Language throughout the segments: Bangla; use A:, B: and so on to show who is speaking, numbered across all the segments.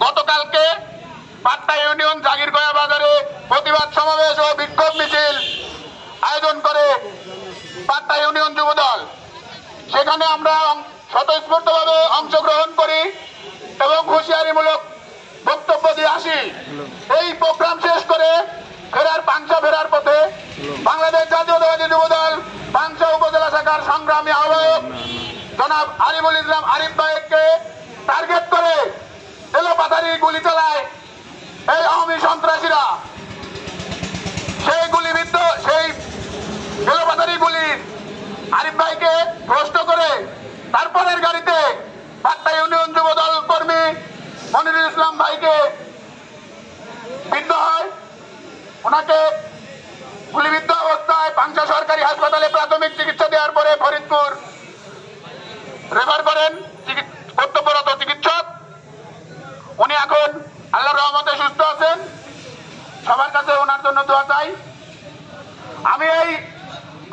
A: গতকালকে পাট্টা ইউনিয়ন জাগিরগয়া বাজারে প্রতিবাদ সমাবেশ ও বিক্ষোভ মিছিল আয়োজন করে পাট্টা ইউনিয়ন যুবদল। সেখানে আমরা স্বতঃস্ফূর্তভাবে অংশগ্রহণ করি এবং হুঁশিয়ারিমূলক বক্তব্য দিয়ে আসি। এই প্রোগ্রাম শেষ করে পাংশা ফেরার পথে বাংলাদেশ জাতীয়তাবাদী যুবদল পাংশা উপজেলা শাখার সংগ্রামী আহ্বায়ক জনাব আরিফুল ইসলাম আরিফ ভাইকে টার্গেট করে এলোপাথারি গুলি চালায় এই আওয়ামী সন্ত্রাসীরা। সেই গুলিবিদ্ধ সেই এলোপাথারি গুলি আরিফ ভাইকে ধ্বস্ত করে তারপরের গাড়িতে পাট্টা ইউনিয়ন যুবদল কর্মী মনিরুল ইসলাম ভাইকে বিদ্ধ হয়। ওনাকে গুলিবিদ্ধ অবস্থায় পাংশা সরকারি হাসপাতালে প্রাথমিক চিকিৎসা দেওয়ার পরে ফরিদপুর রেফার করেন কর্তব্যরত চিকিৎসক। উনি এখন আল্লাহর রহমতে সুস্থ আছেন। সবার কাছে ওনার জন্য দোয়া চাই। আমি এই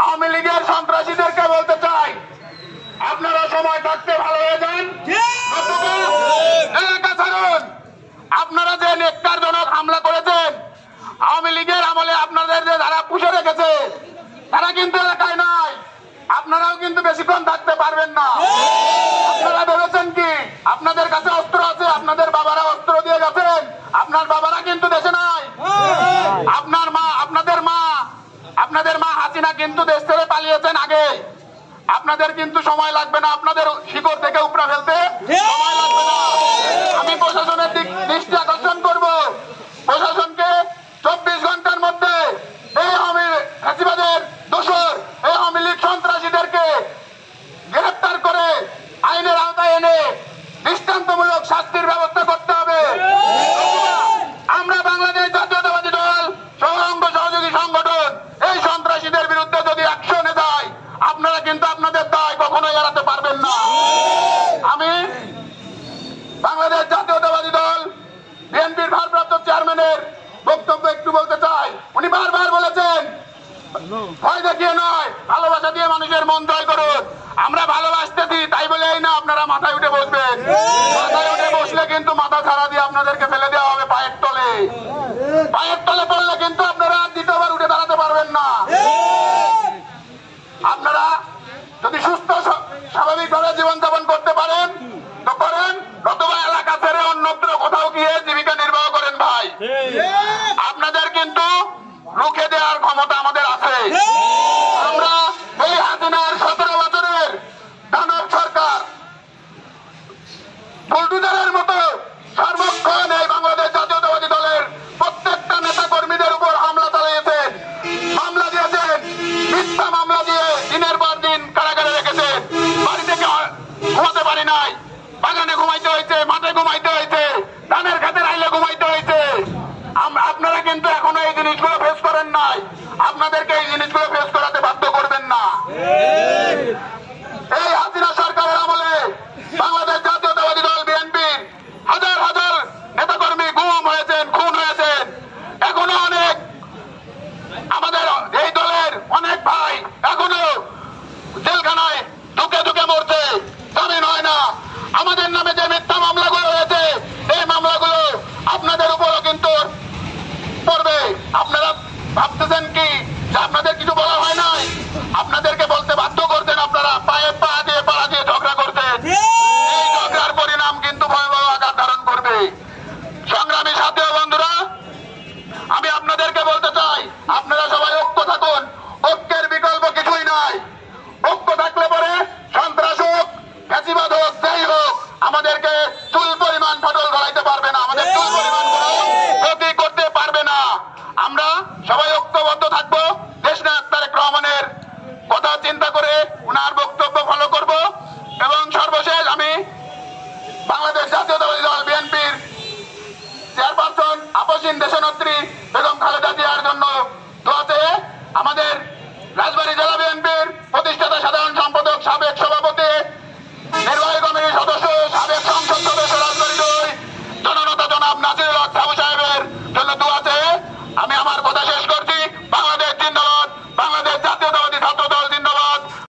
A: আওয়ামী লীগের সন্ত্রাসীদেরকে বলতে চাই, আপনারা সময় থাকতে ভালো হয়ে যান, এলাকা ছাড়ুন। আপনারা যে নেককারজনক হামলা করেছেন আওয়ামী লীগের আমলে, আপনাদের যে যারা পুষে রেখেছে তারা কিন্তু এলাকায় নাই। আপনারাও কিন্তু বেশিক্ষণ থাকতে পারবেন না। আপনারা ভেবেছেন কি আপনাদের কাছে অস্ত্র আছে? আপনাদের বাবারা অস্ত্র দিয়ে গেছেন, আপনার বাবারা কিন্তু দেশে নাই। আপনাদের মা হাসিনা কিন্তু দেশ ছেড়ে পালিয়েছেন আগে। আপনাদের কিন্তু সময় লাগবে না, আপনাদের শিকড় থেকে উপড়া ফেলতে সময় লাগবে না। আমি প্রশাসনের দৃষ্টি আকর্ষণ করব, প্রশাসনকে 24 ঘন্টার মধ্যে এই ফ্যাসিবাদের দোষর এই আওয়ামী লীগ সন্ত্রাসীদেরকে গ্রেফতার করে আইনের আওতায় এনে দৃষ্টান্তমূলক শাস্তির ব্যবস্থা করতে হবে। আমরা বাংলাদেশ জাতীয়তাবাদী দল সহঅঙ্গ সহযোগী সংগঠন এই সন্ত্রাসীদের বিরুদ্ধে যদি অ্যাকশনে যায়, আপনারা কিন্তু আপনাদের দায় কখনোই এড়াতে পারবেন না। আমি বাংলাদেশ জাতীয়তাবাদী দল বিএনপির ভারপ্রাপ্ত চেয়ারম্যানের বক্তব্য একটু বলতে চাই। উনি বারবার বলেছেন ভয় দেখিয়ে নয়, ভালোবাসা দিয়ে মানুষের মন জয় করুন। আমরা ভালোবাসতেছি তাই বলেই না আপনারা মাথায় উঠে বসবেন। মাথায় উঠে বসলে কিন্তু মাথা ছাড়া দিয়ে আপনাদেরকে ফেলে দেওয়া হবে পায়ের তলে। পায়ের তলে পড়লে কিন্তু আপনারা দ্বিতীয়বার উঠে দাঁড়াতে পারবেন না। আপনারা যদি সুস্থ স্বাভাবিকভাবে জীবনযাপন করতে পারেন তো করেন, অথবা এলাকা ছেড়ে অন্যত্র কোথাও গিয়ে জীবিকা নির্বাহ করেন। ভাই, আপনাদের কিন্তু রুখে দেওয়ার ক্ষমতা আমাদের আছে। আমরা এই হাসিনার 17 বছরের দানব সরকার বুলডুজারের মতো সর্বক্ষণ এই বাংলাদেশ জাতীয়তাবাদী দলের প্রত্যেকটা নেতা কর্মীদের উপর হামলা চালিয়েছেন, মামলা দিয়েছেন, মিথ্যা মামলা দিয়ে দিনের পর দিন কারাগারে রেখেছেন। বাড়ি থেকে ঘুমাতে পারি নাই, বাগানে ঘুমাইতে হয়েছে, মাঠে ঘুমাইতে হয়েছে, ধানের খেতের আইলে ঘুমাইতে হয়েছে। আপনারা কিন্তু এখনো এই জিনিসগুলো ফেস করেন নাই, আপনাদেরকে এই জিনিসগুলো ফেস করাতে বাধ্য করবেন না। এই হাসিনা সরকারের আমলে বাংলাদেশ জাতীয়তাবাদী দল বিএনপির হাজার হাজার নেতাকর্মী গুম হয়েছেন, খুন হয়েছেন। এখনো অনেক আমাদের এই দলের অনেক ভাই এখনো জেলখানায় ঢুকে ঢুকে মরছে, জামিন হয় না। আমাদের নামে যে মিথ্যা মামলাগুলো হয়েছে এই মামলাগুলো আপনাদের উপরও কিন্তু পড়বে। আপনারা ভাবতেছেন কি যে আপনাদের কিছু বলা হয় নাই? আপনাদেরকে বলতে বাধ্য করতেন, আপনারা পায়ে পা দিয়ে পাড়া দিয়ে ঝগড়া করতেন। এই ঝগড়ার পরিণাম কিন্তু ভয়াবহ আকার ধারণ করবে। সংগ্রামী সাথী ও বন্ধুরা, আমি আপনাদেরকে বলতে চাই, আপনারা সবাই ঐক্য থাকুন। ঐক্যের বিকল্প কিছুই নাই। ঐক্য থাকলে পরে ঐক্যবদ্ধ থাকবো, দেশনায়ক তারেক রহমানের কথা চিন্তা করে উনার বক্তব্য ফলো করব। এবং সর্বশেষ আমি বাংলাদেশ জাতীয়তাবাদী দল বিএনপির চেয়ারপারসন আপসীন দেশনেত্রী বেগম খালেদা জিয়ার জন্য দোয়া চেয়ে আমাদের রাজবাড়ী জেলা বিএনপির প্রতিষ্ঠাতা সাধারণ সম্পাদক সাবেক